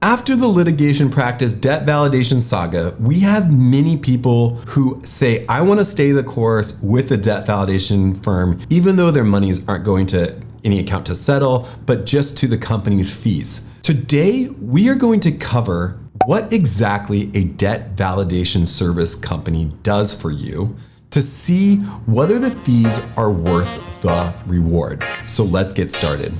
After the litigation practice debt validation saga, we have many people who say, I want to stay the course with the debt validation firm, even though their monies aren't going to any account to settle, but just to the company's fees. Today, we are going to cover what exactly a debt validation service company does for you to see whether the fees are worth the reward. So let's get started.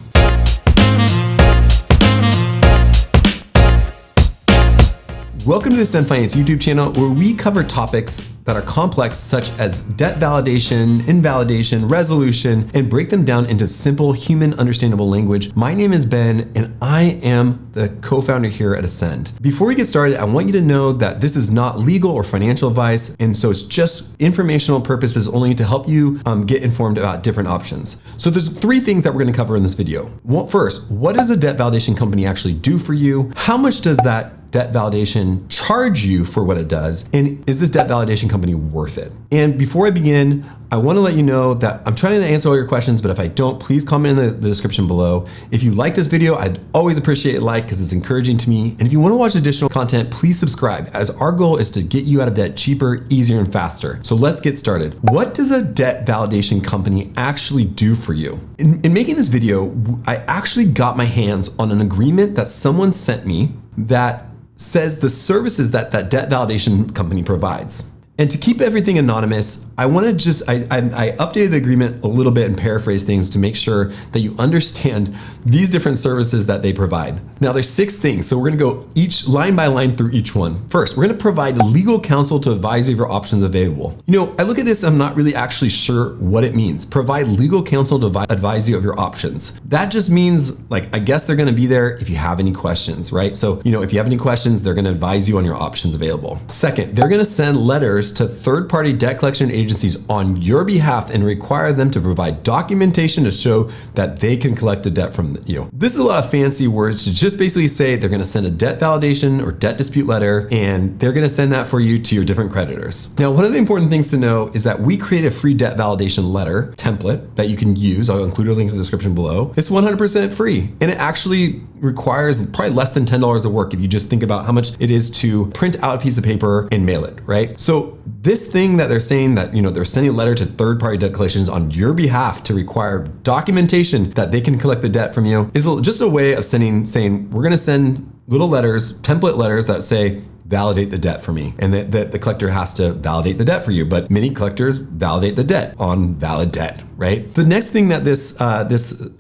Welcome to the Ascend Finance YouTube channel, where we cover topics that are complex, such as debt validation, invalidation, resolution, and break them down into simple, human understandable language. My name is Ben, and I am the co-founder here at Ascend. Before we get started, I want you to know that this is not legal or financial advice, and so it's just informational purposes only to help you get informed about different options. So there's three things that we're gonna cover in this video. Well, first, what does a debt validation company actually do for you? How much does that debt validation charge you for what it does? And is this debt validation company worth it? And before I begin, I want to let you know that I'm trying to answer all your questions, but if I don't, please comment in the description below. If you like this video, I'd always appreciate a like because it's encouraging to me. And if you want to watch additional content, please subscribe, as our goal is to get you out of debt cheaper, easier, and faster. So let's get started. What does a debt validation company actually do for you? In making this video, I actually got my hands on an agreement that someone sent me that says the services that that debt validation company provides. And to keep everything anonymous, I updated the agreement a little bit and paraphrased things to make sure that you understand these different services that they provide. Now there's 6 things, so we're gonna go each line by line through each one. First, we're gonna provide legal counsel to advise you of your options available. You know, I look at this, I'm not really actually sure what it means. Provide legal counsel to advise you of your options. That just means, like, I guess they're gonna be there if you have any questions, right? So, you know, if you have any questions, they're gonna advise you on your options available. Second, they're gonna send letters to third-party debt collection agencies on your behalf and require them to provide documentation to show that they can collect a debt from you. This is a lot of fancy words to just basically say they're gonna send a debt validation or debt dispute letter, and they're gonna send that for you to your different creditors. Now, one of the important things to know is that we create a free debt validation letter template that you can use. I'll include a link in the description below. It's 100% free, and it actually requires probably less than $10 of work if you just think about how much it is to print out a piece of paper and mail it, right? So this thing that they're saying that, you know, they're sending a letter to third-party debt collections on your behalf to require documentation that they can collect the debt from you is just a way of saying, we're gonna send little letters, template letters that say, validate the debt for me. And that the collector has to validate the debt for you, but many collectors validate the debt on valid debt, right? The next thing that this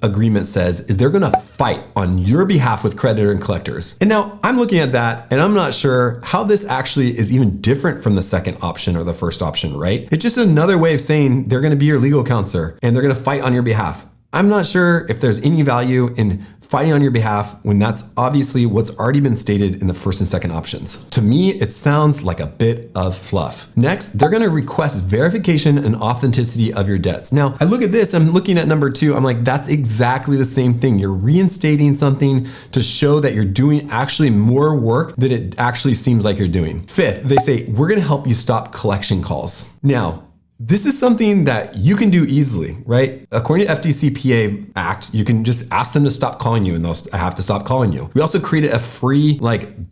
agreement says is they're gonna fight on your behalf with creditor and collectors. And now I'm looking at that and I'm not sure how this actually is even different from the second option or the first option, right? It's just another way of saying they're gonna be your legal counselor and they're gonna fight on your behalf. I'm not sure if there's any value in fighting on your behalf when that's obviously what's already been stated in the first and second options. To me, it sounds like a bit of fluff. Next, they're gonna request verification and authenticity of your debts. Now, I look at this, I'm looking at number 2, I'm like, that's exactly the same thing. You're reinstating something to show that you're doing actually more work than it actually seems like you're doing. Fifth, they say, we're gonna help you stop collection calls. Now, this is something that you can do easily, right? According to FDCPA Act, you can just ask them to stop calling you and they'll have to stop calling you. We also created a free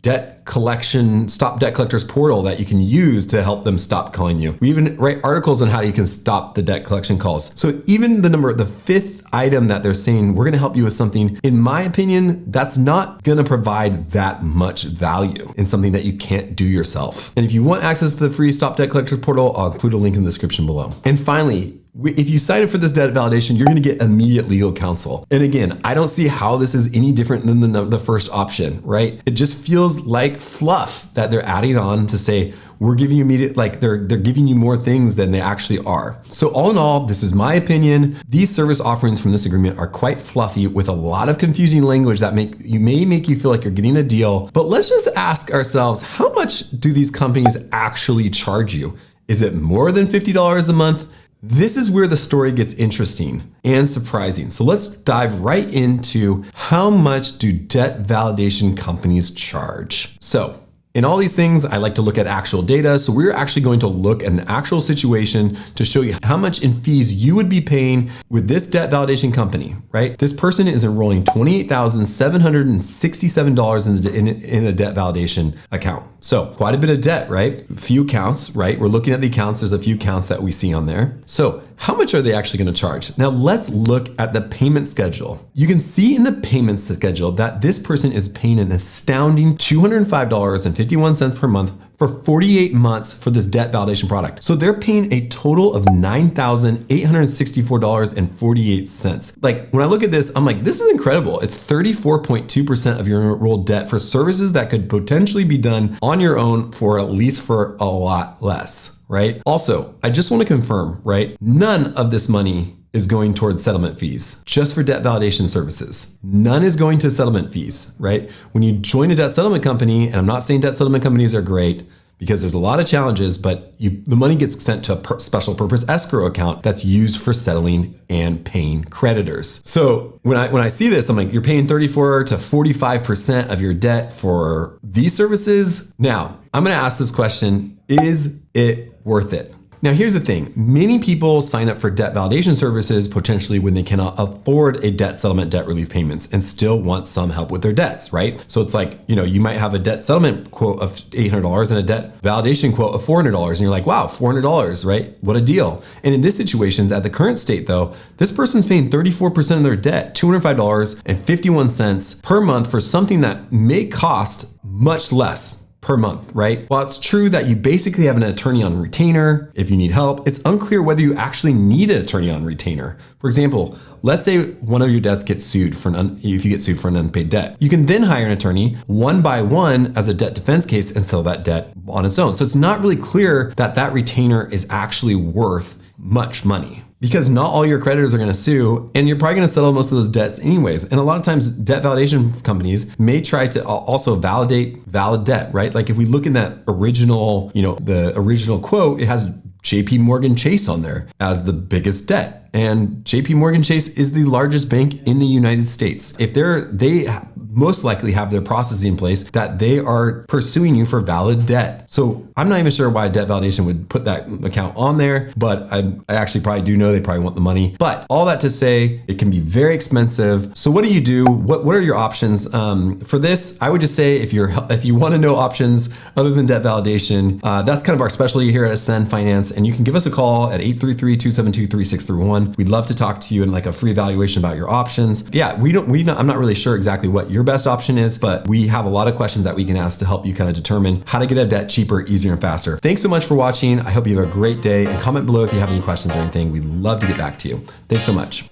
debt collection, stop debt collectors portal that you can use to help them stop calling you. We even write articles on how you can stop the debt collection calls. So even the 5th item that they're saying, we're gonna help you with something, in my opinion, that's not gonna provide that much value in something that you can't do yourself. And if you want access to the free Stop Debt Collectors portal, I'll include a link in the description below. And finally, if you sign up for this debt validation, you're gonna get immediate legal counsel. And again, I don't see how this is any different than the first option, right? It just feels like fluff that they're adding on to say, we're giving you immediate, they're giving you more things than they actually are. So all in all, this is my opinion. These service offerings from this agreement are quite fluffy with a lot of confusing language that may make you feel like you're getting a deal. But let's just ask ourselves, how much do these companies actually charge you? Is it more than $50 a month? This is where the story gets interesting and surprising. So let's dive right into how much do debt validation companies charge. So In all these things, I like to look at actual data. So we're actually going to look at an actual situation to show you how much in fees you would be paying with this debt validation company, right? This person is enrolling $28,767 in a debt validation account. So quite a bit of debt, right? Few counts, right? We're looking at the accounts. There's a few counts that we see on there. So how much are they actually going to charge? Now let's look at the payment schedule. You can see in the payment schedule that this person is paying an astounding $205.51 per month for 48 months for this debt validation product. So they're paying a total of $9,864.48. Like when I look at this, I'm like, this is incredible. It's 34.2% of your enrolled debt for services that could potentially be done on your own for at least for a lot less, right? Also, I just want to confirm, right? None of this money is going towards settlement fees, just for debt validation services. None is going to settlement fees, right? When you join a debt settlement company, and I'm not saying debt settlement companies are great because there's a lot of challenges, but the money gets sent to a special purpose escrow account that's used for settling and paying creditors. So when I see this, I'm like, you're paying 34 to 45% of your debt for these services. Now, I'm gonna ask this question, is it worth it? Now, here's the thing. Many people sign up for debt validation services potentially when they cannot afford a debt settlement debt relief payments and still want some help with their debts, right? So it's like, you might have a debt settlement quote of $800 and a debt validation quote of $400. And you're like, wow, $400, right? What a deal. And in this situation, at the current state though, this person's paying 34% of their debt, $205.51 per month for something that may cost much less per month, right? While it's true that you basically have an attorney on retainer if you need help, it's unclear whether you actually need an attorney on retainer. For example, let's say one of your debts gets sued if you get sued for an unpaid debt. You can then hire an attorney one by one as a debt defense case and settle that debt on its own. So it's not really clear that that retainer is actually worth much money, because not all your creditors are going to sue, and you're probably going to settle most of those debts anyways. And a lot of times debt validation companies may try to also validate valid debt, right? Like if we look in that original, the original quote, it has JP Morgan Chase on there as the biggest debt. And JP Morgan Chase is the largest bank in the United States. If they most likely have their processes in place that they are pursuing you for valid debt. So I'm not even sure why debt validation would put that account on there, but I actually probably do know they probably want the money. But all that to say, it can be very expensive. So what do you do? What are your options? For this, I would just say if you want to know options other than debt validation, that's kind of our specialty here at Ascend Finance. And you can give us a call at 833-272-3631. We'd love to talk to you in like a free evaluation about your options. But yeah, I'm not really sure exactly what your best option is, but we have a lot of questions that we can ask to help you kind of determine how to get out of debt cheaper, easier, and faster. Thanks so much for watching. I hope you have a great day, and comment below if you have any questions or anything. We'd love to get back to you. Thanks so much.